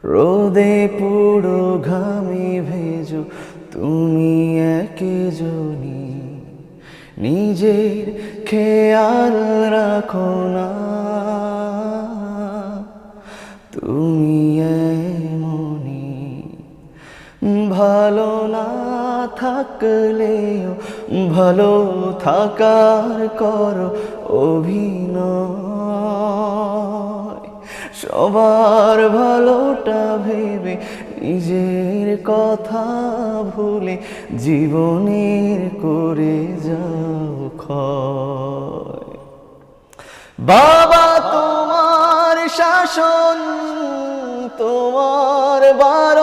রোদে পুরো ঘামে ভেজো তুমি একজনই, নিজের খেয়াল রাখো না। তুমি এমনই, ভালো না থাকলেও ভালো থাকার করো অভিনয়। সবার ভালোটা ভেবে নিজের কথা ভুলে জীবনের করে যাও ক্ষয়। বাবা তোমার শাসন, তোমার বারণ